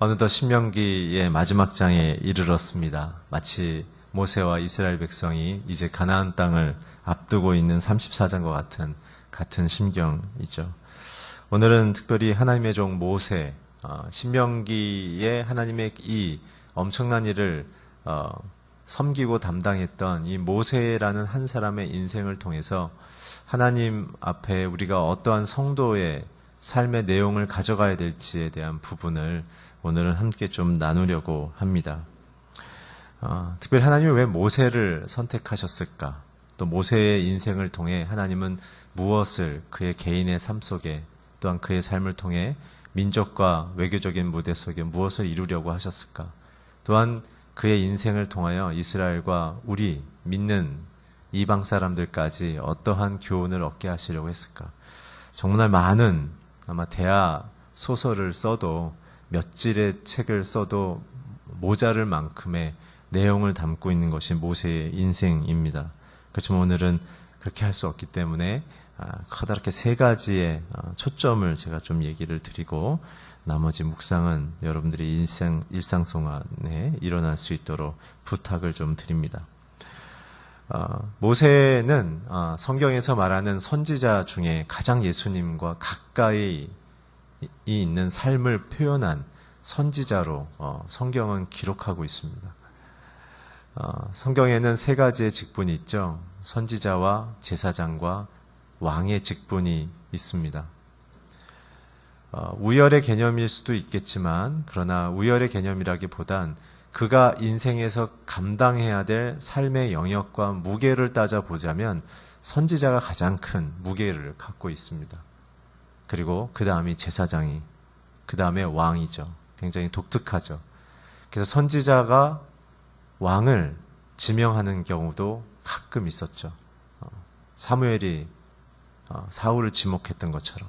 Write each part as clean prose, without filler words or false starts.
어느덧 신명기의 마지막 장에 이르렀습니다. 마치 모세와 이스라엘 백성이 이제 가나안 땅을 앞두고 있는 34장과 같은 심경이죠. 오늘은 특별히 하나님의 종 모세, 신명기에 하나님의 이 엄청난 일을 섬기고 담당했던 이 모세라는 한 사람의 인생을 통해서 하나님 앞에 우리가 어떠한 성도의 삶의 내용을 가져가야 될지에 대한 부분을 오늘은 함께 좀 나누려고 합니다. 특별히 하나님이 왜 모세를 선택하셨을까? 또 모세의 인생을 통해 하나님은 무엇을 그의 개인의 삶 속에 또한 그의 삶을 통해 민족과 외교적인 무대 속에 무엇을 이루려고 하셨을까? 또한 그의 인생을 통하여 이스라엘과 우리 믿는 이방 사람들까지 어떠한 교훈을 얻게 하시려고 했을까? 정말 많은 아마 대하 소설을 써도 몇 질의 책을 써도 모자랄 만큼의 내용을 담고 있는 것이 모세의 인생입니다. 그렇지만 오늘은 그렇게 할 수 없기 때문에 커다랗게 세 가지의 초점을 제가 좀 얘기를 드리고 나머지 묵상은 여러분들이 일상생활에 일어날 수 있도록 부탁을 좀 드립니다. 모세는 성경에서 말하는 선지자 중에 가장 예수님과 가까이 있는 삶을 표현한 선지자로 성경은 기록하고 있습니다. 성경에는 세 가지의 직분이 있죠. 선지자와 제사장과 왕의 직분이 있습니다. 우열의 개념일 수도 있겠지만 그러나 우열의 개념이라기보단 그가 인생에서 감당해야 될 삶의 영역과 무게를 따져보자면 선지자가 가장 큰 무게를 갖고 있습니다. 그리고 그 다음이 제사장이, 그 다음에 왕이죠. 굉장히 독특하죠. 그래서 선지자가 왕을 지명하는 경우도 가끔 있었죠. 사무엘이 사울을 지목했던 것처럼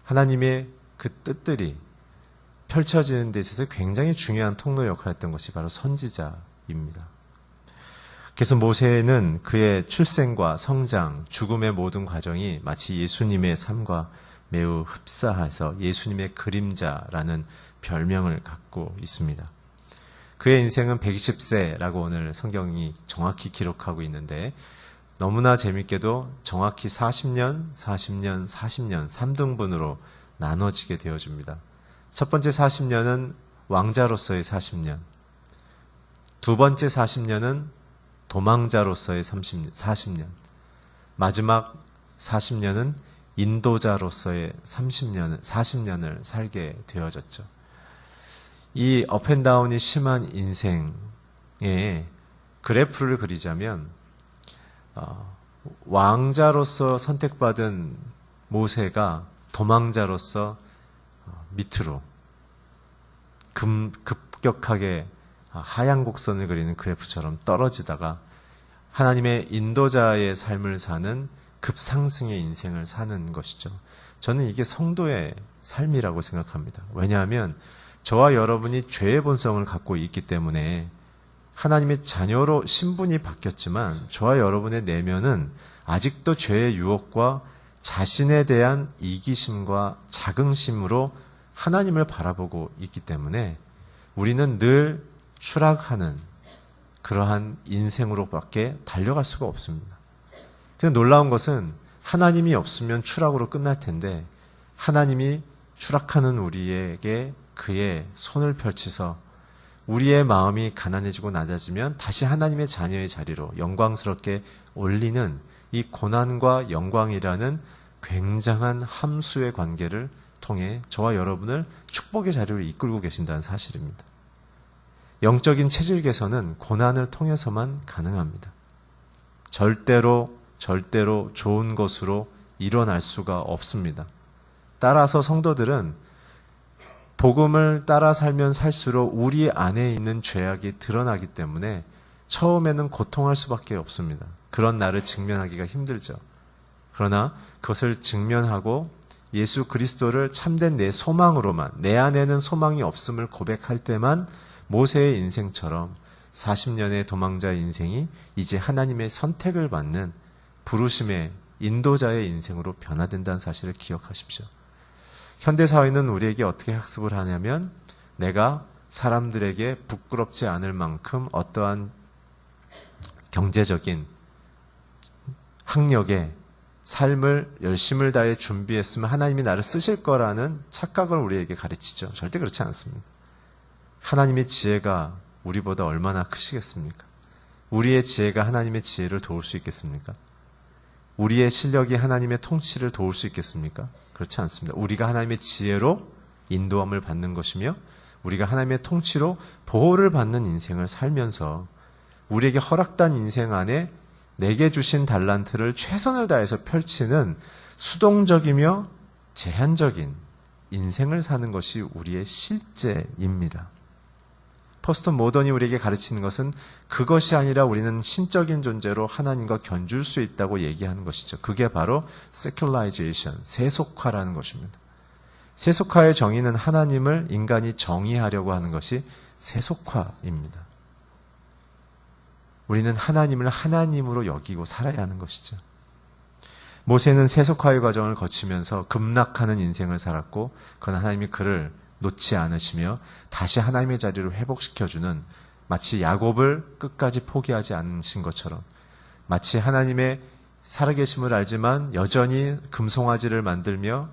하나님의 그 뜻들이 펼쳐지는 데 있어서 굉장히 중요한 통로 역할을 했던 것이 바로 선지자입니다. 그래서 모세는 그의 출생과 성장, 죽음의 모든 과정이 마치 예수님의 삶과 매우 흡사해서 예수님의 그림자라는 별명을 갖고 있습니다. 그의 인생은 120세라고 오늘 성경이 정확히 기록하고 있는데 너무나 재밌게도 정확히 40년, 40년, 40년 3등분으로 나눠지게 되어집니다. 첫 번째 40년은 왕자로서의 40년, 두 번째 40년은 도망자로서의 40년, 마지막 40년은 인도자로서의 40년을 살게 되어졌죠. 이 업앤다운이 심한 인생에 그래프를 그리자면 왕자로서 선택받은 모세가 도망자로서 밑으로 급격하게 하향 곡선을 그리는 그래프처럼 떨어지다가 하나님의 인도자의 삶을 사는 급상승의 인생을 사는 것이죠. 저는 이게 성도의 삶이라고 생각합니다. 왜냐하면 저와 여러분이 죄의 본성을 갖고 있기 때문에 하나님의 자녀로 신분이 바뀌었지만 저와 여러분의 내면은 아직도 죄의 유혹과 자신에 대한 이기심과 자긍심으로 하나님을 바라보고 있기 때문에 우리는 늘 추락하는 그러한 인생으로밖에 달려갈 수가 없습니다. 근데 놀라운 것은 하나님이 없으면 추락으로 끝날 텐데 하나님이 추락하는 우리에게 그의 손을 펼치서 우리의 마음이 가난해지고 낮아지면 다시 하나님의 자녀의 자리로 영광스럽게 올리는 이 고난과 영광이라는 굉장한 함수의 관계를 통해 저와 여러분을 축복의 자리로 이끌고 계신다는 사실입니다. 영적인 체질 개선은 고난을 통해서만 가능합니다. 절대로 좋은 것으로 일어날 수가 없습니다. 따라서 성도들은 복음을 따라 살면 살수록 우리 안에 있는 죄악이 드러나기 때문에 처음에는 고통할 수밖에 없습니다. 그런 나를 직면하기가 힘들죠. 그러나 그것을 직면하고 예수 그리스도를 참된 내 소망으로만, 내 안에는 소망이 없음을 고백할 때만 모세의 인생처럼 40년의 도망자의 인생이 이제 하나님의 선택을 받는 부르심의 인도자의 인생으로 변화된다는 사실을 기억하십시오. 현대사회는 우리에게 어떻게 학습을 하냐면 내가 사람들에게 부끄럽지 않을 만큼 어떠한 경제적인 학력에 삶을 열심을 다해 준비했으면 하나님이 나를 쓰실 거라는 착각을 우리에게 가르치죠. 절대 그렇지 않습니다. 하나님의 지혜가 우리보다 얼마나 크시겠습니까? 우리의 지혜가 하나님의 지혜를 도울 수 있겠습니까? 우리의 실력이 하나님의 통치를 도울 수 있겠습니까? 그렇지 않습니다. 우리가 하나님의 지혜로 인도함을 받는 것이며 우리가 하나님의 통치로 보호를 받는 인생을 살면서 우리에게 허락된 인생 안에 내게 주신 달란트를 최선을 다해서 펼치는 수동적이며 제한적인 인생을 사는 것이 우리의 실제입니다. 포스트 모던이 우리에게 가르치는 것은 그것이 아니라 우리는 신적인 존재로 하나님과 견줄 수 있다고 얘기하는 것이죠. 그게 바로 secularization, 세속화라는 것입니다. 세속화의 정의는 하나님을 인간이 정의하려고 하는 것이 세속화입니다. 우리는 하나님을 하나님으로 여기고 살아야 하는 것이죠. 모세는 세속화의 과정을 거치면서 급락하는 인생을 살았고 그건 하나님이 그를 놓지 않으시며 다시 하나님의 자리로 회복시켜주는 마치 야곱을 끝까지 포기하지 않으신 것처럼 마치 하나님의 살아계심을 알지만 여전히 금송아지를 만들며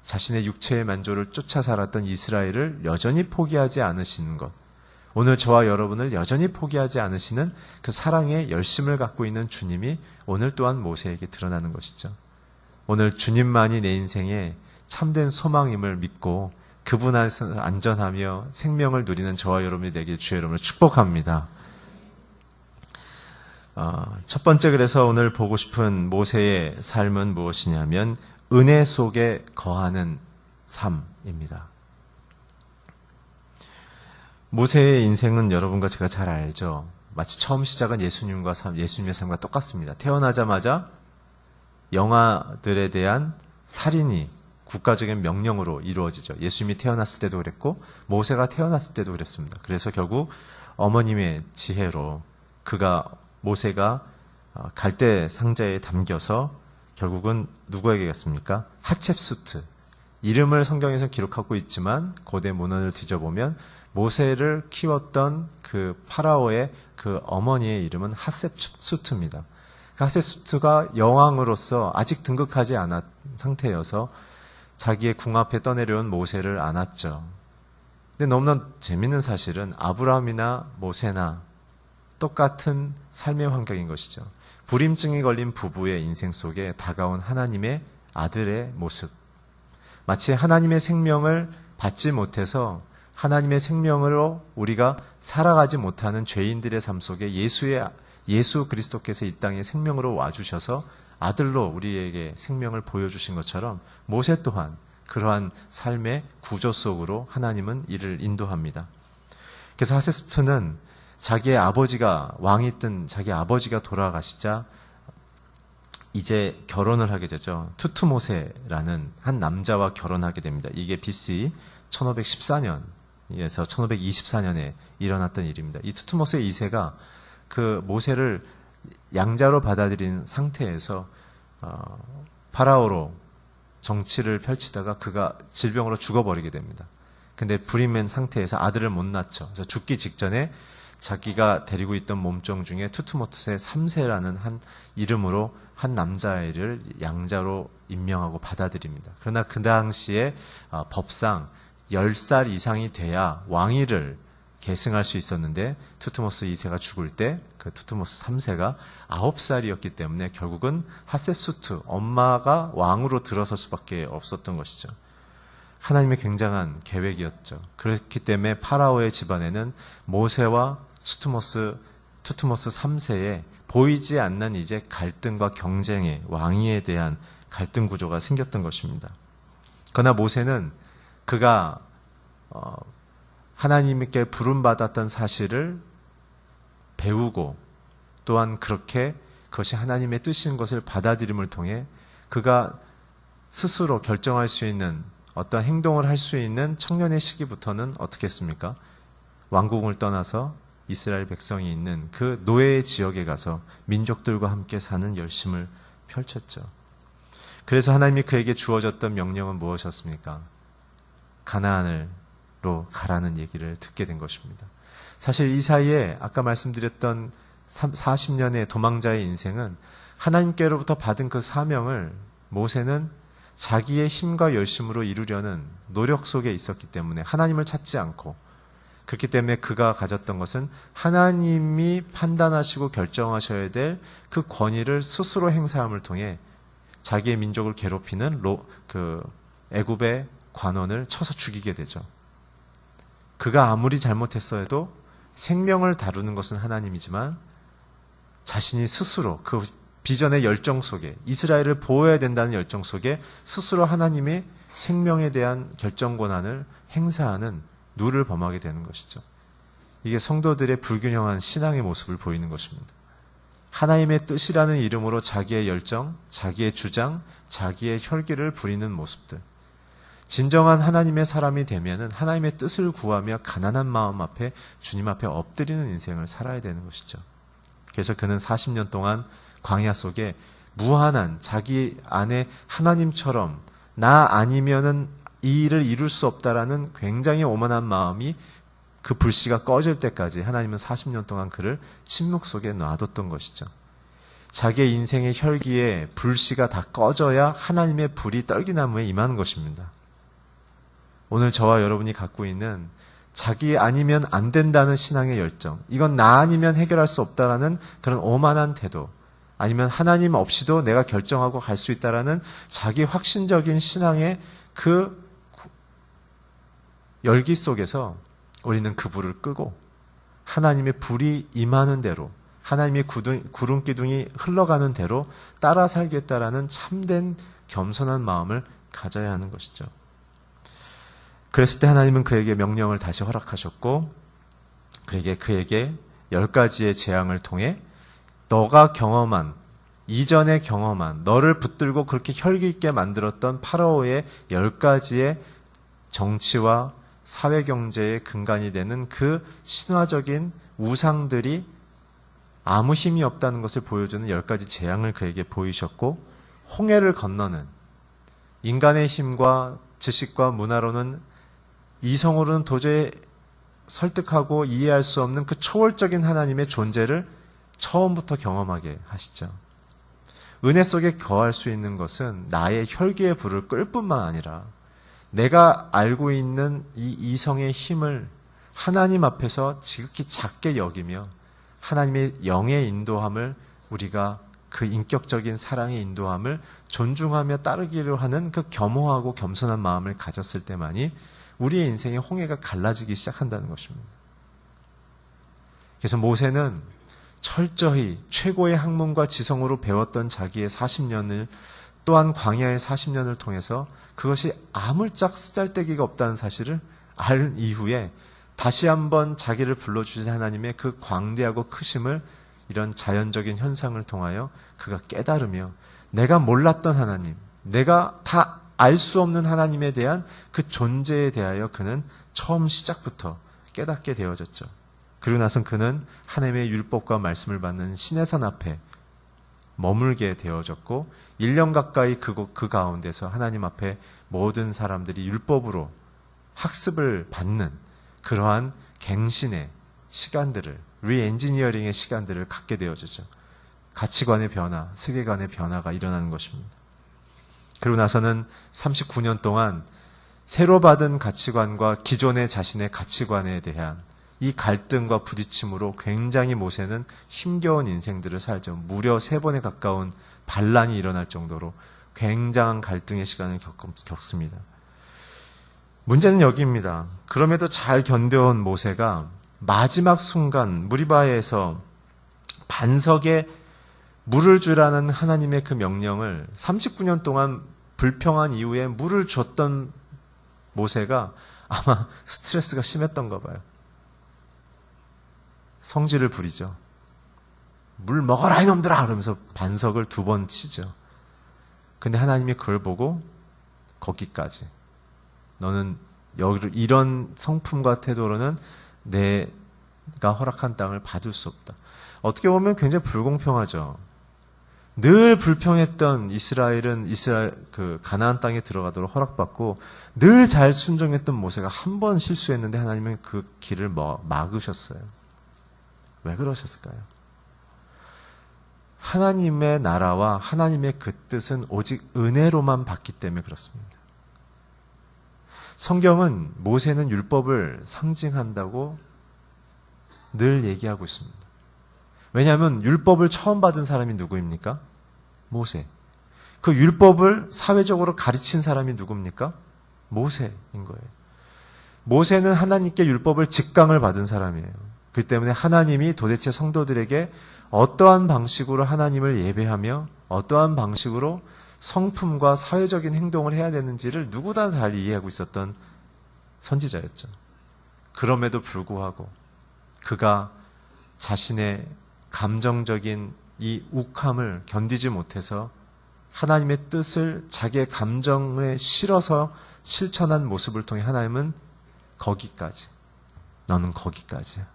자신의 육체의 만족을 쫓아 살았던 이스라엘을 여전히 포기하지 않으시는 것, 오늘 저와 여러분을 여전히 포기하지 않으시는 그 사랑의 열심을 갖고 있는 주님이 오늘 또한 모세에게 드러나는 것이죠. 오늘 주님만이 내 인생에 참된 소망임을 믿고 그분 안에서 안전하며 생명을 누리는 저와 여러분이 되길 주의 이름으로 축복합니다. 첫 번째 그래서 오늘 보고 싶은 모세의 삶은 무엇이냐면 은혜 속에 거하는 삶입니다. 모세의 인생은 여러분과 제가 잘 알죠. 마치 처음 시작은 예수님의 삶과 똑같습니다. 태어나자마자 영아들에 대한 살인이 국가적인 명령으로 이루어지죠. 예수님이 태어났을 때도 그랬고 모세가 태어났을 때도 그랬습니다. 그래서 결국 어머님의 지혜로 모세가 갈대 상자에 담겨서 결국은 누구에게 갔습니까? 하첵수트. 이름을 성경에서 기록하고 있지만 고대 문헌을 뒤져보면 모세를 키웠던 그 파라오의 그 어머니의 이름은 하첵수트입니다. 하첵수트가 여왕으로서 아직 등극하지 않은 상태여서 자기의 궁 앞에 떠내려온 모세를 안았죠. 근데 너무나 재밌는 사실은 아브라함이나 모세나 똑같은 삶의 환경인 것이죠. 불임증이 걸린 부부의 인생 속에 다가온 하나님의 아들의 모습. 마치 하나님의 생명을 받지 못해서 하나님의 생명으로 우리가 살아가지 못하는 죄인들의 삶 속에 예수 그리스도께서 이 땅에 생명으로 와주셔서 아들로 우리에게 생명을 보여주신 것처럼 모세 또한 그러한 삶의 구조 속으로 하나님은 이를 인도합니다. 그래서 하세스트는 자기의 아버지가 왕이 있던 자기 아버지가 돌아가시자 이제 결혼을 하게 되죠. 투투모세라는 한 남자와 결혼하게 됩니다. 이게 BC 1514년에서 1524년에 일어났던 일입니다. 이 투투모세 2세가 그 모세를 양자로 받아들인 상태에서 파라오로 정치를 펼치다가 그가 질병으로 죽어버리게 됩니다. 근데 불임한 상태에서 아들을 못 낳죠. 그래서 죽기 직전에 자기가 데리고 있던 몸종 중에 투투모세 3세라는 한 이름으로 한 남자아이를 양자로 임명하고 받아들입니다. 그러나 그 당시에 법상 10살 이상이 돼야 왕위를 계승할 수 있었는데 투투모스 2세가 죽을 때 그 투투모스 3세가 9살이었기 때문에 결국은 하셉수트 엄마가 왕으로 들어설 수밖에 없었던 것이죠. 하나님의 굉장한 계획이었죠. 그렇기 때문에 파라오의 집안에는 모세와 투투모스 3세의 보이지 않는 이제 갈등과 경쟁의 왕위에 대한 갈등 구조가 생겼던 것입니다. 그러나 모세는 그가 하나님께 부름받았던 사실을 배우고 또한 그렇게 그것이 하나님의 뜻인 것을 받아들임을 통해 그가 스스로 결정할 수 있는 어떤 행동을 할 수 있는 청년의 시기부터는 어떻게 했습니까? 왕궁을 떠나서 이스라엘 백성이 있는 그 노예의 지역에 가서 민족들과 함께 사는 열심을 펼쳤죠. 그래서 하나님이 그에게 주어졌던 명령은 무엇이었습니까? 가나안으로 가라는 얘기를 듣게 된 것입니다. 사실 이 사이에 아까 말씀드렸던 40년의 도망자의 인생은 하나님께로부터 받은 그 사명을 모세는 자기의 힘과 열심으로 이루려는 노력 속에 있었기 때문에 하나님을 찾지 않고, 그렇기 때문에 그가 가졌던 것은 하나님이 판단하시고 결정하셔야 될 그 권위를 스스로 행사함을 통해 자기의 민족을 괴롭히는 애굽의 관원을 쳐서 죽이게 되죠. 그가 아무리 잘못했어 해도 생명을 다루는 것은 하나님이지만 자신이 스스로 그 비전의 열정 속에, 이스라엘을 보호해야 된다는 열정 속에 스스로 하나님의 생명에 대한 결정 권한을 행사하는 누를 범하게 되는 것이죠. 이게 성도들의 불균형한 신앙의 모습을 보이는 것입니다. 하나님의 뜻이라는 이름으로 자기의 열정, 자기의 주장, 자기의 혈기를 부리는 모습들. 진정한 하나님의 사람이 되면은 하나님의 뜻을 구하며 가난한 마음 앞에 주님 앞에 엎드리는 인생을 살아야 되는 것이죠. 그래서 그는 40년 동안 광야 속에 무한한 자기 안에 하나님처럼 나 아니면은 이 일을 이룰 수 없다라는 굉장히 오만한 마음이 그 불씨가 꺼질 때까지 하나님은 40년 동안 그를 침묵 속에 놔뒀던 것이죠. 자기의 인생의 혈기에 불씨가 다 꺼져야 하나님의 불이 떨기나무에 임하는 것입니다. 오늘 저와 여러분이 갖고 있는 자기 아니면 안 된다는 신앙의 열정, 이건 나 아니면 해결할 수 없다라는 그런 오만한 태도, 아니면 하나님 없이도 내가 결정하고 갈 수 있다라는 자기 확신적인 신앙의 그 열기 속에서 우리는 그 불을 끄고 하나님의 불이 임하는 대로, 하나님의 구름 기둥이 흘러가는 대로 따라 살겠다라는 참된 겸손한 마음을 가져야 하는 것이죠. 그랬을 때 하나님은 그에게 명령을 다시 허락하셨고, 그에게 10가지의 재앙을 통해 너가 경험한, 이전에 경험한, 너를 붙들고 그렇게 혈기 있게 만들었던 파라오의 10가지의 정치와 사회경제의 근간이 되는 그 신화적인 우상들이 아무 힘이 없다는 것을 보여주는 10가지 재앙을 그에게 보이셨고, 홍해를 건너는, 인간의 힘과 지식과 문화로는, 이성으로는 도저히 설득하고 이해할 수 없는 그 초월적인 하나님의 존재를 처음부터 경험하게 하시죠. 은혜 속에 거할 수 있는 것은 나의 혈기의 불을 끌 뿐만 아니라 내가 알고 있는 이 이성의 힘을 하나님 앞에서 지극히 작게 여기며 하나님의 영의 인도함을, 우리가 그 인격적인 사랑의 인도함을 존중하며 따르기로 하는 그 겸허하고 겸손한 마음을 가졌을 때만이 우리의 인생의 홍해가 갈라지기 시작한다는 것입니다. 그래서 모세는 철저히 최고의 학문과 지성으로 배웠던 자기의 40년을, 또한 광야의 40년을 통해서 그것이 아물짝 쓰잘데기가 없다는 사실을 알 이후에 다시 한번 자기를 불러주신 하나님의 그 광대하고 크심을, 이런 자연적인 현상을 통하여 그가 깨달으며 내가 몰랐던 하나님, 내가 다 알 수 없는 하나님에 대한 그 존재에 대하여 그는 처음 시작부터 깨닫게 되어졌죠. 그리고 나선 그는 하나님의 율법과 말씀을 받는 시내산 앞에 머물게 되어졌고, 1년 가까이 그 가운데서 하나님 앞에 모든 사람들이 율법으로 학습을 받는 그러한 갱신의 시간들을, 리엔지니어링의 시간들을 갖게 되어지죠. 가치관의 변화, 세계관의 변화가 일어나는 것입니다. 그리고 나서는 39년 동안 새로 받은 가치관과 기존의 자신의 가치관에 대한 이 갈등과 부딪힘으로 굉장히 모세는 힘겨운 인생들을 살죠. 무려 3번에 가까운 반란이 일어날 정도로 굉장한 갈등의 시간을 겪습니다. 문제는 여기입니다. 그럼에도 잘 견뎌온 모세가 마지막 순간 무리바에서 반석에 물을 주라는 하나님의 그 명령을 39년 동안 불평한 이후에 물을 줬던 모세가 아마 스트레스가 심했던가 봐요. 성질을 부리죠. 물 먹어라 이놈들아! 그러면서 반석을 2번 치죠. 근데 하나님이 그걸 보고 거기까지. 너는 이런 성품과 태도로는 내가 허락한 땅을 받을 수 없다. 어떻게 보면 굉장히 불공평하죠. 늘 불평했던 이스라엘 그 가나안 땅에 들어가도록 허락받고 늘 잘 순종했던 모세가 한 번 실수했는데 하나님은 그 길을 막으셨어요. 왜 그러셨을까요? 하나님의 나라와 하나님의 그 뜻은 오직 은혜로만 받기 때문에 그렇습니다. 성경은 모세는 율법을 상징한다고 늘 얘기하고 있습니다. 왜냐하면 율법을 처음 받은 사람이 누구입니까? 모세. 그 율법을 사회적으로 가르친 사람이 누굽니까? 모세인 거예요. 모세는 하나님께 율법을 직강을 받은 사람이에요. 그렇기 때문에 하나님이 도대체 성도들에게 어떠한 방식으로 하나님을 예배하며 어떠한 방식으로 성품과 사회적인 행동을 해야 되는지를 누구보다 잘 이해하고 있었던 선지자였죠. 그럼에도 불구하고 그가 자신의 감정적인 이 욱함을 견디지 못해서 하나님의 뜻을 자기의 감정에 실어서 실천한 모습을 통해 하나님은 거기까지, 너는 거기까지야.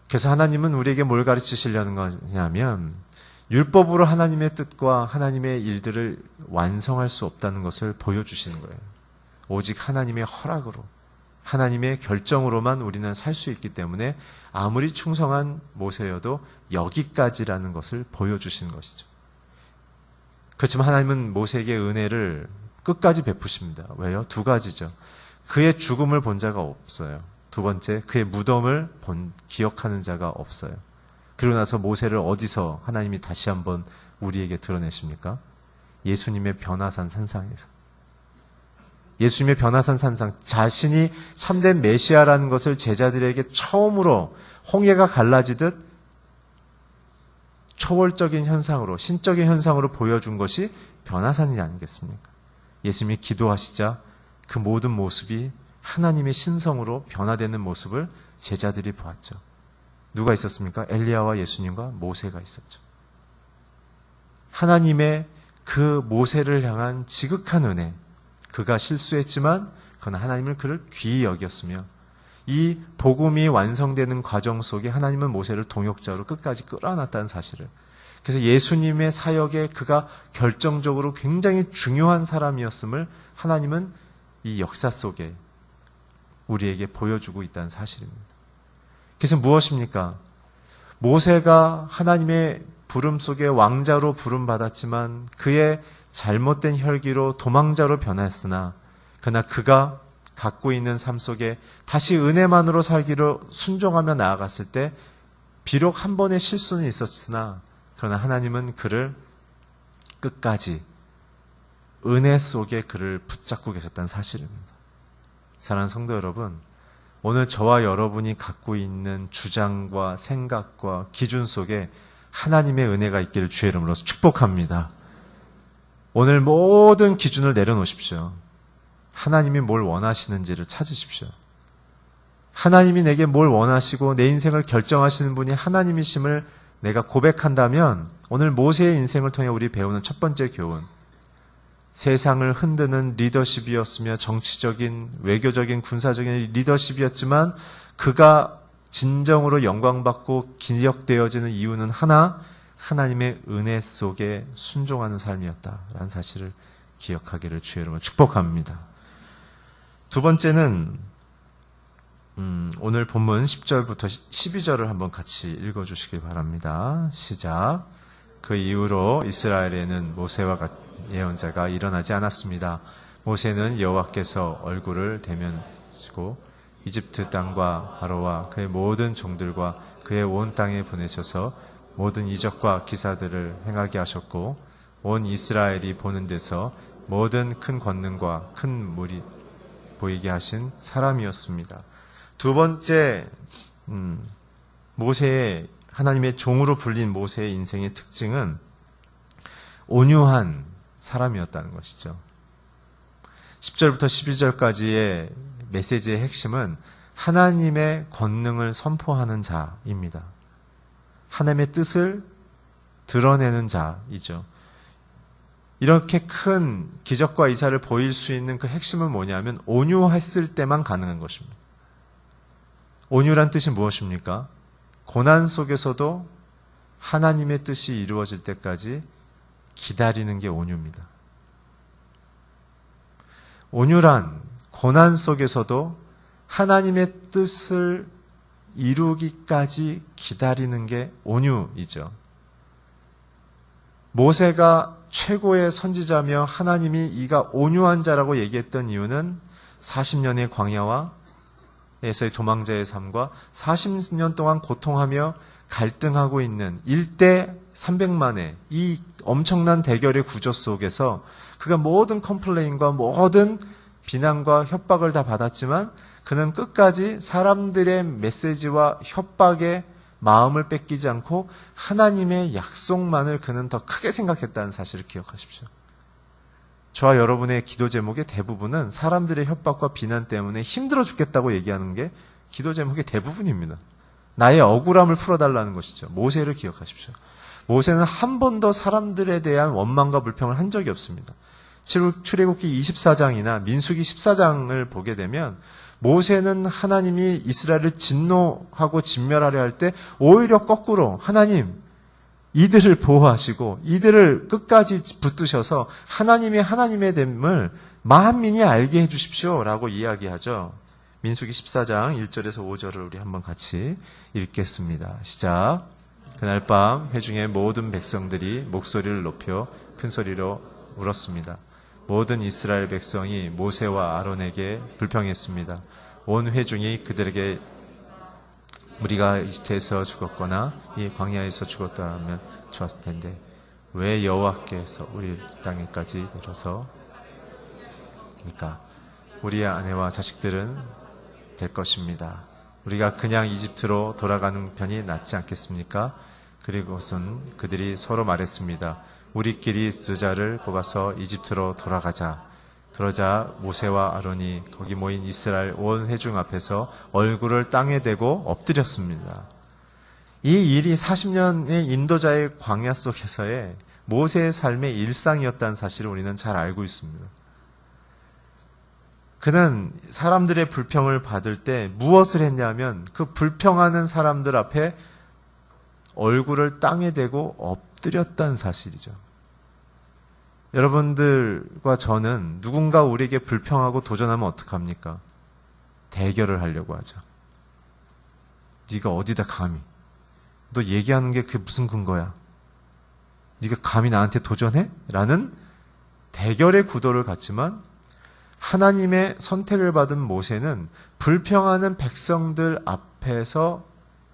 그래서 하나님은 우리에게 뭘 가르치시려는 거냐면 율법으로 하나님의 뜻과 하나님의 일들을 완성할 수 없다는 것을 보여주시는 거예요. 오직 하나님의 허락으로, 하나님의 결정으로만 우리는 살 수 있기 때문에 아무리 충성한 모세여도 여기까지라는 것을 보여주시는 것이죠. 그렇지만 하나님은 모세에게 은혜를 끝까지 베푸십니다. 왜요? 두 가지죠. 그의 죽음을 본 자가 없어요. 두 번째, 그의 무덤을 기억하는 자가 없어요. 그러고 나서 모세를 어디서 하나님이 다시 한번 우리에게 드러내십니까? 예수님의 변화산 산상에서. 예수님의 변화산 산상, 자신이 참된 메시아라는 것을 제자들에게 처음으로 홍해가 갈라지듯 초월적인 현상으로, 신적인 현상으로 보여준 것이 변화산이 아니겠습니까? 예수님이 기도하시자 그 모든 모습이 하나님의 신성으로 변화되는 모습을 제자들이 보았죠. 누가 있었습니까? 엘리야와 예수님과 모세가 있었죠. 하나님의 그 모세를 향한 지극한 은혜, 그가 실수했지만 그는 하나님을 그를 귀히 여겼으며 이 복음이 완성되는 과정 속에 하나님은 모세를 동역자로 끝까지 끌어안았다는 사실을, 그래서 예수님의 사역에 그가 결정적으로 굉장히 중요한 사람이었음을 하나님은 이 역사 속에 우리에게 보여주고 있다는 사실입니다. 그래서 무엇입니까? 모세가 하나님의 부름 속에 왕자로 부름받았지만 그의 잘못된 혈기로 도망자로 변했으나 그러나 그가 갖고 있는 삶 속에 다시 은혜만으로 살기로 순종하며 나아갔을 때 비록 한 번의 실수는 있었으나 그러나 하나님은 그를 끝까지 은혜 속에 그를 붙잡고 계셨다는 사실입니다. 사랑하는 성도 여러분, 오늘 저와 여러분이 갖고 있는 주장과 생각과 기준 속에 하나님의 은혜가 있기를 주의 이름으로 축복합니다. 오늘 모든 기준을 내려놓으십시오. 하나님이 뭘 원하시는지를 찾으십시오. 하나님이 내게 뭘 원하시고 내 인생을 결정하시는 분이 하나님이심을 내가 고백한다면 오늘 모세의 인생을 통해 우리 배우는 첫 번째 교훈, 세상을 흔드는 리더십이었으며 정치적인, 외교적인, 군사적인 리더십이었지만 그가 진정으로 영광받고 기억되어지는 이유는 하나, 하나님의 은혜 속에 순종하는 삶이었다라는 사실을 기억하기를 주의 이름으로 축복합니다. 두 번째는 오늘 본문 10절부터 12절을 한번 같이 읽어주시기 바랍니다. 시작. 그 이후로 이스라엘에는 모세와 같은 예언자가 일어나지 않았습니다. 모세는 여호와께서 얼굴을 대면하시고 이집트 땅과 바로와 그의 모든 종들과 그의 온 땅에 보내셔서 모든 이적과 기사들을 행하게 하셨고 온 이스라엘이 보는 데서 모든 큰 권능과 큰 물이 보이게 하신 사람이었습니다. 두 번째, 모세의 하나님의 종으로 불린 모세의 인생의 특징은 온유한 사람이었다는 것이죠. 10절부터 12절까지의 메시지의 핵심은 하나님의 권능을 선포하는 자입니다. 하나님의 뜻을 드러내는 자이죠. 이렇게 큰 기적과 이사를 보일 수 있는 그 핵심은 뭐냐면 온유했을 때만 가능한 것입니다. 온유란 뜻이 무엇입니까? 고난 속에서도 하나님의 뜻이 이루어질 때까지 기다리는 게 온유입니다. 온유란 고난 속에서도 하나님의 뜻을 이루기까지 기다리는 게 온유이죠. 모세가 최고의 선지자며 하나님이 이가 온유한 자라고 얘기했던 이유는 40년의 광야와 에서의 도망자의 삶과 40년 동안 고통하며 갈등하고 있는 일대 300만의 이 엄청난 대결의 구조 속에서 그가 모든 컴플레인과 모든 비난과 협박을 다 받았지만 그는 끝까지 사람들의 메시지와 협박에 마음을 뺏기지 않고 하나님의 약속만을 그는 더 크게 생각했다는 사실을 기억하십시오. 저와 여러분의 기도 제목의 대부분은 사람들의 협박과 비난 때문에 힘들어 죽겠다고 얘기하는 게 기도 제목의 대부분입니다. 나의 억울함을 풀어달라는 것이죠. 모세를 기억하십시오. 모세는 한 번도 사람들에 대한 원망과 불평을 한 적이 없습니다. 출애굽기 24장이나 민수기 14장을 보게 되면 모세는 하나님이 이스라엘을 진노하고 진멸하려 할 때 오히려 거꾸로 하나님 이들을 보호하시고 이들을 끝까지 붙드셔서 하나님의 하나님의 됨을 만민이 알게 해주십시오 라고 이야기하죠. 민수기 14장 1절에서 5절을 우리 한번 같이 읽겠습니다. 시작. 그날 밤 회중의 모든 백성들이 목소리를 높여 큰 소리로 울었습니다. 모든 이스라엘 백성이 모세와 아론에게 불평했습니다. 온 회중이 그들에게 우리가 이집트에서 죽었거나 이 광야에서 죽었다면 좋았을 텐데 왜 여호와께서 우리 땅에까지 내려서 그러니까 우리의 아내와 자식들은 될 것입니다. 우리가 그냥 이집트로 돌아가는 편이 낫지 않겠습니까? 그리고선 그들이 서로 말했습니다. 우리끼리 두자를 뽑아서 이집트로 돌아가자. 그러자 모세와 아론이 거기 모인 이스라엘 온 회중 앞에서 얼굴을 땅에 대고 엎드렸습니다. 이 일이 40년의 인도자의 광야 속에서의 모세의 삶의 일상이었다는 사실을 우리는 잘 알고 있습니다. 그는 사람들의 불평을 받을 때 무엇을 했냐면 그 불평하는 사람들 앞에 얼굴을 땅에 대고 엎드렸다는 사실이죠. 여러분들과 저는 누군가 우리에게 불평하고 도전하면 어떡합니까? 대결을 하려고 하죠. 네가 어디다 감히? 너 얘기하는 게 그게 무슨 근거야? 네가 감히 나한테 도전해? 라는 대결의 구도를 갖지만 하나님의 선택을 받은 모세는 불평하는 백성들 앞에서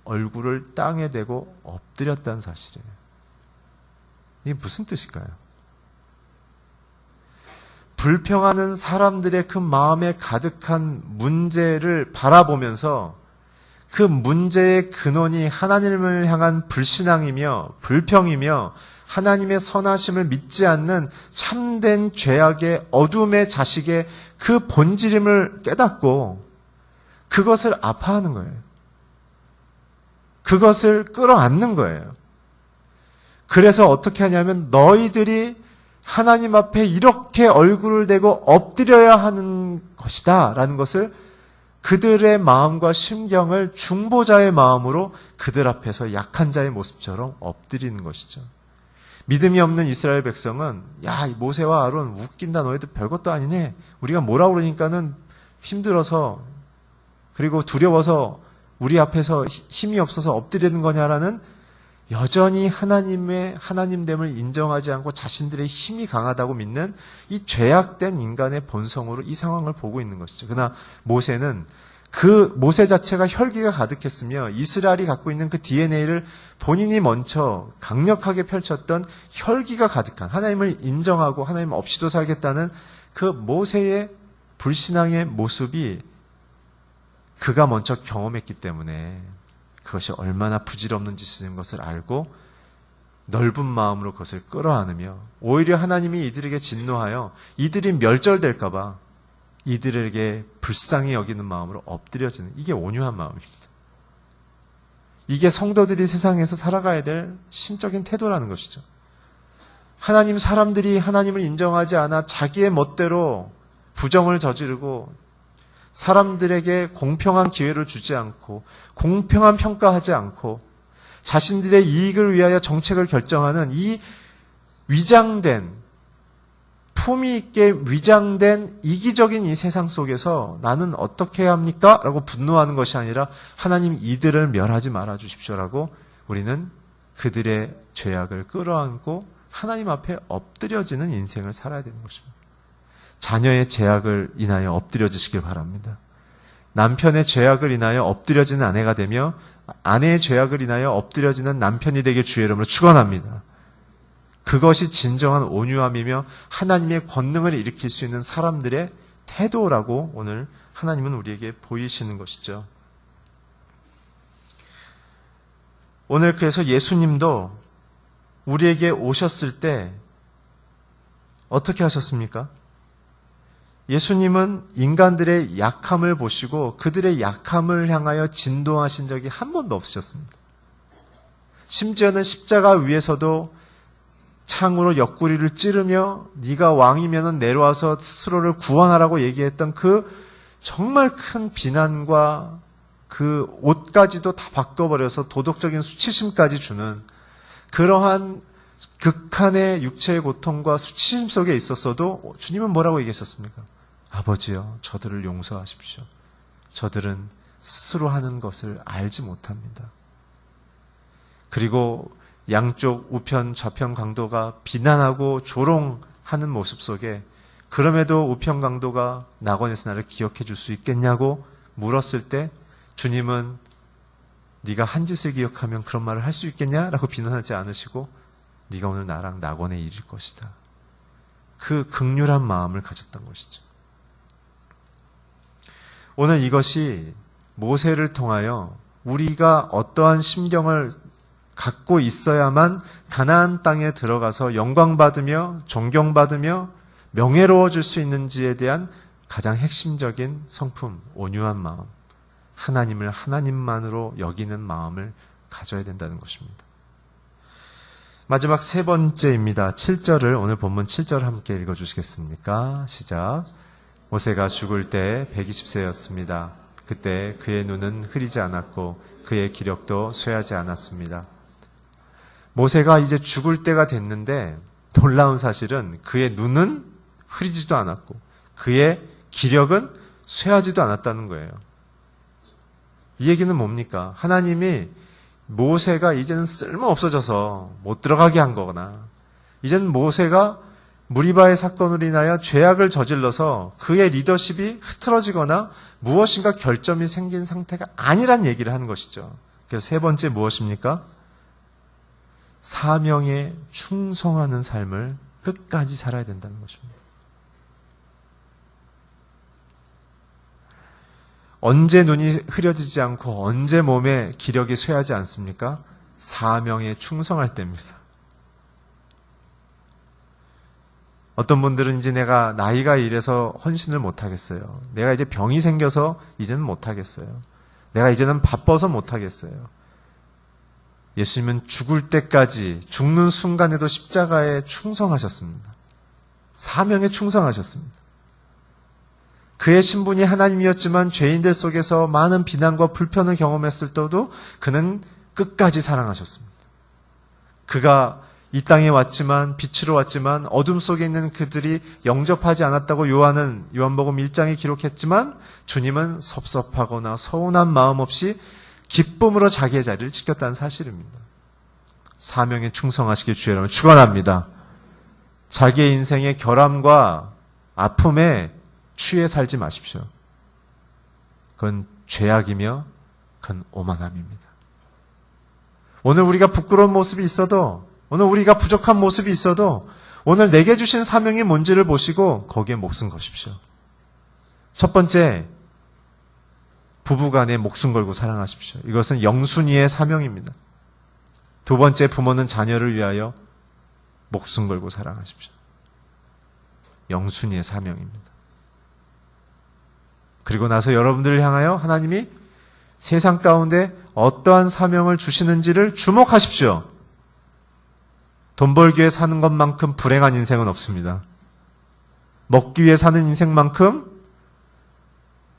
얼굴을 땅에 대고 엎드렸다는 사실이에요. 이게 무슨 뜻일까요? 불평하는 사람들의 그 마음에 가득한 문제를 바라보면서 그 문제의 근원이 하나님을 향한 불신앙이며 불평이며 하나님의 선하심을 믿지 않는 참된 죄악의 어둠의 자식의 그 본질임을 깨닫고 그것을 아파하는 거예요. 그것을 끌어안는 거예요. 그래서 어떻게 하냐면 너희들이 하나님 앞에 이렇게 얼굴을 대고 엎드려야 하는 것이다 라는 것을 그들의 마음과 심경을 중보자의 마음으로 그들 앞에서 약한 자의 모습처럼 엎드리는 것이죠. 믿음이 없는 이스라엘 백성은 야, 모세와 아론 웃긴다. 너희들 별것도 아니네. 우리가 뭐라 그러니까는 힘들어서 그리고 두려워서 우리 앞에서 힘이 없어서 엎드리는 거냐라는 여전히 하나님의 하나님됨을 인정하지 않고 자신들의 힘이 강하다고 믿는 이 죄악된 인간의 본성으로 이 상황을 보고 있는 것이죠. 그러나 모세는 그 모세 자체가 혈기가 가득했으며 이스라엘이 갖고 있는 그 DNA를 본인이 먼저 강력하게 펼쳤던 혈기가 가득한 하나님을 인정하고 하나님 없이도 살겠다는 그 모세의 불신앙의 모습이 그가 먼저 경험했기 때문에 그것이 얼마나 부질없는 짓인 것을 알고 넓은 마음으로 그것을 끌어안으며 오히려 하나님이 이들에게 진노하여 이들이 멸절될까 봐 이들에게 불쌍히 여기는 마음으로 엎드려지는 이게 온유한 마음입니다. 이게 성도들이 세상에서 살아가야 될 신적인 태도라는 것이죠. 하나님 사람들이 하나님을 인정하지 않아 자기의 멋대로 부정을 저지르고 사람들에게 공평한 기회를 주지 않고 공평한 평가하지 않고 자신들의 이익을 위하여 정책을 결정하는 이 위장된, 품위 있게 위장된 이기적인 이 세상 속에서 나는 어떻게 해야 합니까? 라고 분노하는 것이 아니라 하나님 이들을 멸하지 말아 주십시오라고 우리는 그들의 죄악을 끌어안고 하나님 앞에 엎드려지는 인생을 살아야 되는 것입니다. 자녀의 죄악을 인하여 엎드려지시길 바랍니다. 남편의 죄악을 인하여 엎드려지는 아내가 되며 아내의 죄악을 인하여 엎드려지는 남편이 되길 주의 이름으로 축원합니다. 그것이 진정한 온유함이며 하나님의 권능을 일으킬 수 있는 사람들의 태도라고 오늘 하나님은 우리에게 보이시는 것이죠. 오늘 그래서 예수님도 우리에게 오셨을 때 어떻게 하셨습니까? 예수님은 인간들의 약함을 보시고 그들의 약함을 향하여 진동하신 적이 한 번도 없으셨습니다. 심지어는 십자가 위에서도 창으로 옆구리를 찌르며 네가 왕이면 내려와서 스스로를 구원하라고 얘기했던 그 정말 큰 비난과 그 옷까지도 다 바꿔버려서 도덕적인 수치심까지 주는 그러한 극한의 육체의 고통과 수치심 속에 있었어도 주님은 뭐라고 얘기하셨습니까? 아버지여, 저들을 용서하십시오. 저들은 스스로 하는 것을 알지 못합니다. 그리고 양쪽 우편 좌편 강도가 비난하고 조롱하는 모습 속에 그럼에도 우편 강도가 낙원에서 나를 기억해 줄 수 있겠냐고 물었을 때 주님은 네가 한 짓을 기억하면 그런 말을 할 수 있겠냐라고 비난하지 않으시고 네가 오늘 나랑 낙원에 이를 것이다. 그 극률한 마음을 가졌던 것이죠. 오늘 이것이 모세를 통하여 우리가 어떠한 심경을 갖고 있어야만 가나안 땅에 들어가서 영광받으며 존경받으며 명예로워질 수 있는지에 대한 가장 핵심적인 성품, 온유한 마음, 하나님을 하나님만으로 여기는 마음을 가져야 된다는 것입니다. 마지막 세 번째입니다. 7절을 오늘 본문 7절 함께 읽어주시겠습니까? 시작. 모세가 죽을 때 120세였습니다. 그때 그의 눈은 흐리지 않았고 그의 기력도 쇠하지 않았습니다. 모세가 이제 죽을 때가 됐는데 놀라운 사실은 그의 눈은 흐리지도 않았고 그의 기력은 쇠하지도 않았다는 거예요. 이 얘기는 뭡니까? 하나님이 모세가 이제는 쓸모 없어져서 못 들어가게 한 거거나 이제는 모세가 무리바의 사건으로 인하여 죄악을 저질러서 그의 리더십이 흐트러지거나 무엇인가 결점이 생긴 상태가 아니란 얘기를 하는 것이죠. 그래서 세 번째 무엇입니까? 사명에 충성하는 삶을 끝까지 살아야 된다는 것입니다. 언제 눈이 흐려지지 않고 언제 몸에 기력이 쇠하지 않습니까? 사명에 충성할 때입니다. 어떤 분들은 이제 내가 나이가 이래서 헌신을 못하겠어요. 내가 이제 병이 생겨서 이제는 못하겠어요. 내가 이제는 바빠서 못하겠어요. 예수님은 죽을 때까지 죽는 순간에도 십자가에 충성하셨습니다. 사명에 충성하셨습니다. 그의 신분이 하나님이었지만 죄인들 속에서 많은 비난과 불편을 경험했을 때도 그는 끝까지 사랑하셨습니다. 그가 이 땅에 왔지만 빛으로 왔지만 어둠 속에 있는 그들이 영접하지 않았다고 요한은 요한복음 1장에 기록했지만 주님은 섭섭하거나 서운한 마음 없이 기쁨으로 자기의 자리를 지켰다는 사실입니다. 사명에 충성하시길 주의 이름으로 축원합니다. 자기의 인생의 결함과 아픔에 취해 살지 마십시오. 그건 죄악이며 그건 오만함입니다. 오늘 우리가 부끄러운 모습이 있어도 오늘 우리가 부족한 모습이 있어도 오늘 내게 주신 사명이 뭔지를 보시고 거기에 목숨 거십시오. 첫 번째, 부부간에 목숨 걸고 사랑하십시오. 이것은 영순이의 사명입니다. 두 번째, 부모는 자녀를 위하여 목숨 걸고 사랑하십시오. 영순이의 사명입니다. 그리고 나서 여러분들을 향하여 하나님이 세상 가운데 어떠한 사명을 주시는지를 주목하십시오. 돈 벌기 위해 사는 것만큼 불행한 인생은 없습니다. 먹기 위해 사는 인생만큼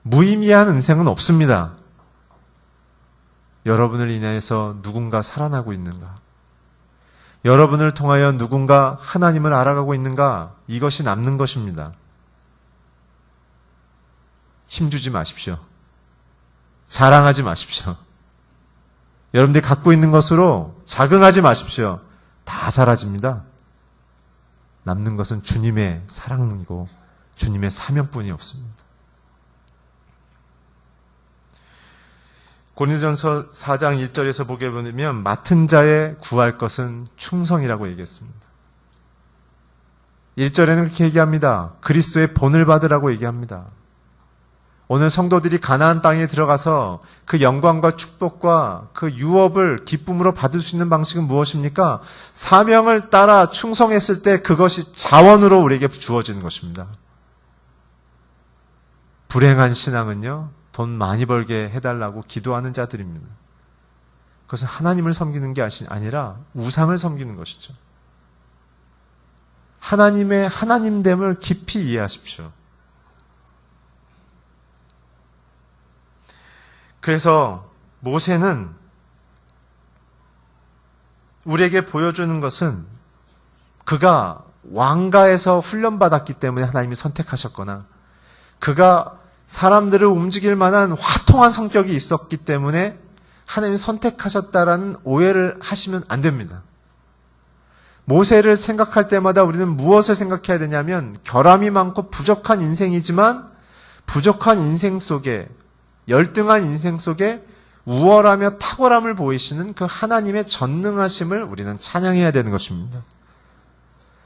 무의미한 인생은 없습니다. 여러분을 인해서 누군가 살아나고 있는가? 여러분을 통하여 누군가 하나님을 알아가고 있는가? 이것이 남는 것입니다. 힘주지 마십시오. 자랑하지 마십시오. 여러분들이 갖고 있는 것으로 자긍하지 마십시오. 다 사라집니다. 남는 것은 주님의 사랑이고 주님의 사명뿐이 없습니다. 고린도전서 4장 1절에서 보게 보면 맡은 자의 구할 것은 충성이라고 얘기했습니다. 1절에는 그렇게 얘기합니다. 그리스도의 본을 받으라고 얘기합니다. 오늘 성도들이 가나안 땅에 들어가서 그 영광과 축복과 그 유업을 기쁨으로 받을 수 있는 방식은 무엇입니까? 사명을 따라 충성했을 때 그것이 자원으로 우리에게 주어지는 것입니다. 불행한 신앙은요, 돈 많이 벌게 해달라고 기도하는 자들입니다. 그것은 하나님을 섬기는 게 아니라 우상을 섬기는 것이죠. 하나님의 하나님됨을 깊이 이해하십시오. 그래서 모세는 우리에게 보여주는 것은 그가 왕가에서 훈련받았기 때문에 하나님이 선택하셨거나 그가 사람들을 움직일 만한 화통한 성격이 있었기 때문에 하나님이 선택하셨다라는 오해를 하시면 안 됩니다. 모세를 생각할 때마다 우리는 무엇을 생각해야 되냐면 결함이 많고 부족한 인생이지만 부족한 인생 속에 열등한 인생 속에 우월하며 탁월함을 보이시는 그 하나님의 전능하심을 우리는 찬양해야 되는 것입니다.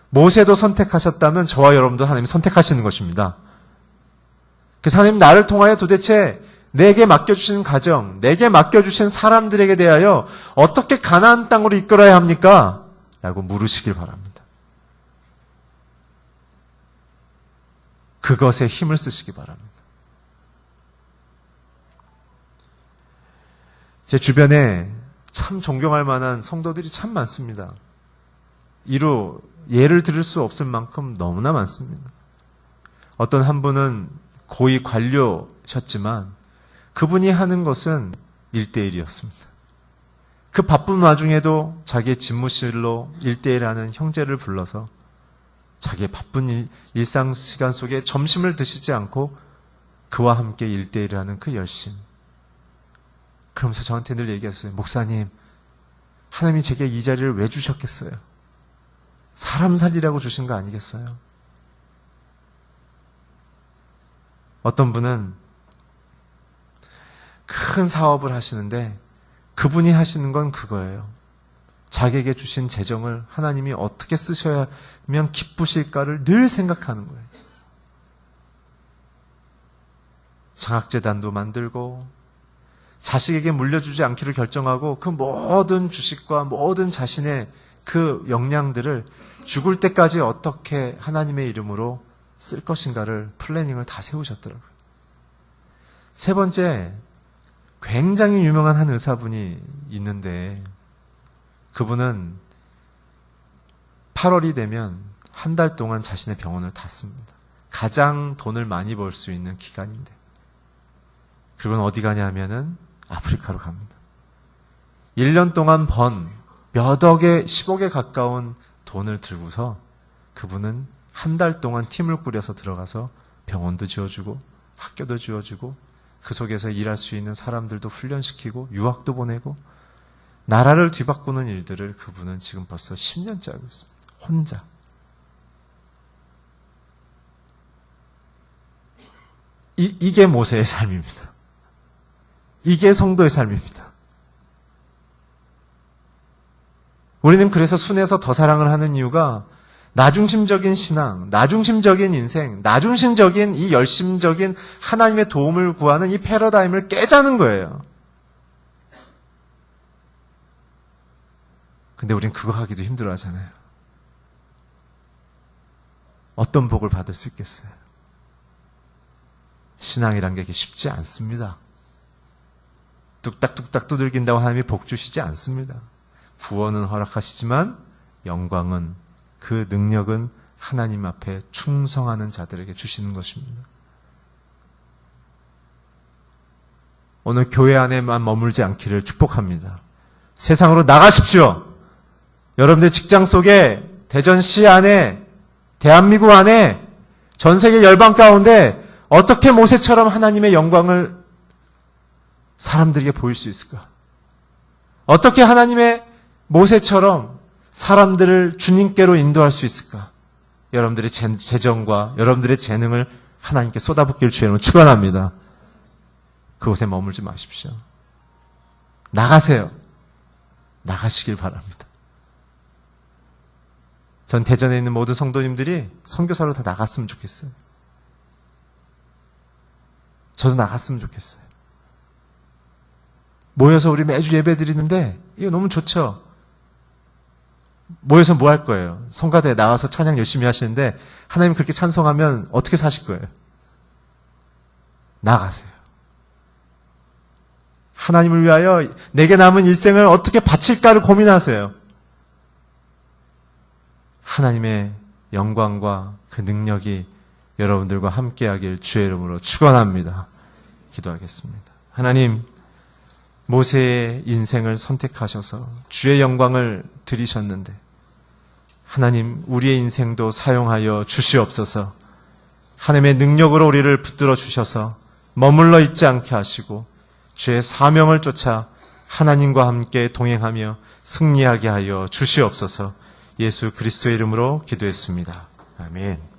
모세도 선택하셨다면 저와 여러분도 하나님이 선택하시는 것입니다. 그래서 하나님 나를 통하여 도대체 내게 맡겨주신 가정, 내게 맡겨주신 사람들에게 대하여 어떻게 가나안 땅으로 이끌어야 합니까? 라고 물으시길 바랍니다. 그것에 힘을 쓰시기 바랍니다. 제 주변에 참 존경할 만한 성도들이 참 많습니다. 이루 예를 들을 수 없을 만큼 너무나 많습니다. 어떤 한 분은 고위 관료셨지만 그분이 하는 것은 1대1이었습니다. 그 바쁜 와중에도 자기의 집무실로 1대1하는 형제를 불러서 자기의 바쁜 일상 시간 속에 점심을 드시지 않고 그와 함께 1대1하는 그 열심. 그러면서 저한테 늘 얘기했어요. 목사님, 하나님이 제게 이 자리를 왜 주셨겠어요? 사람 살리라고 주신 거 아니겠어요? 어떤 분은 큰 사업을 하시는데 그분이 하시는 건 그거예요. 자기에게 주신 재정을 하나님이 어떻게 쓰셔야면 기쁘실까를 늘 생각하는 거예요. 장학재단도 만들고 자식에게 물려주지 않기로 결정하고 그 모든 주식과 모든 자신의 그 역량들을 죽을 때까지 어떻게 하나님의 이름으로 쓸 것인가를 플래닝을 다 세우셨더라고요. 세 번째, 굉장히 유명한 한 의사분이 있는데 그분은 8월이 되면 한 달 동안 자신의 병원을 닫습니다. 가장 돈을 많이 벌 수 있는 기간인데. 그리고는 어디 가냐 하면은 아프리카로 갑니다. 1년 동안 번 몇 억에 10억에 가까운 돈을 들고서 그분은 한 달 동안 팀을 꾸려서 들어가서 병원도 지어주고 학교도 지어주고 그 속에서 일할 수 있는 사람들도 훈련시키고 유학도 보내고 나라를 뒤바꾸는 일들을 그분은 지금 벌써 10년째 하고 있습니다. 혼자. 이게 모세의 삶입니다. 이게 성도의 삶입니다. 우리는 그래서 순에서 더 사랑을 하는 이유가 나중심적인 신앙, 나중심적인 인생, 나중심적인 이 열심적인 하나님의 도움을 구하는 이 패러다임을 깨자는 거예요. 근데 우린 그거 하기도 힘들어 하잖아요. 어떤 복을 받을 수 있겠어요? 신앙이란 게 쉽지 않습니다. 뚝딱뚝딱 두들긴다고 하나님이 복 주시지 않습니다. 구원은 허락하시지만 영광은 그 능력은 하나님 앞에 충성하는 자들에게 주시는 것입니다. 오늘 교회 안에만 머물지 않기를 축복합니다. 세상으로 나가십시오. 여러분들 직장 속에, 대전시 안에, 대한민국 안에, 전 세계 열방 가운데 어떻게 모세처럼 하나님의 영광을 사람들에게 보일 수 있을까? 어떻게 하나님의 모세처럼 사람들을 주님께로 인도할 수 있을까? 여러분들의 재정과 여러분들의 재능을 하나님께 쏟아붓기를 주의 이름으로 축원합니다. 그곳에 머물지 마십시오. 나가세요. 나가시길 바랍니다. 전 대전에 있는 모든 성도님들이 선교사로 다 나갔으면 좋겠어요. 저도 나갔으면 좋겠어요. 모여서 우리 매주 예배 드리는데 이거 너무 좋죠. 모여서 뭐 할 거예요? 성가대에 나와서 찬양 열심히 하시는데 하나님 그렇게 찬송하면 어떻게 사실 거예요? 나가세요. 하나님을 위하여 내게 남은 일생을 어떻게 바칠까를 고민하세요. 하나님의 영광과 그 능력이 여러분들과 함께하길 주의 이름으로 축원합니다. 기도하겠습니다. 하나님, 모세의 인생을 선택하셔서 주의 영광을 드리셨는데 하나님, 우리의 인생도 사용하여 주시옵소서. 하나님의 능력으로 우리를 붙들어 주셔서 머물러 있지 않게 하시고 주의 사명을 쫓아 하나님과 함께 동행하며 승리하게 하여 주시옵소서. 예수 그리스도의 이름으로 기도했습니다. 아멘.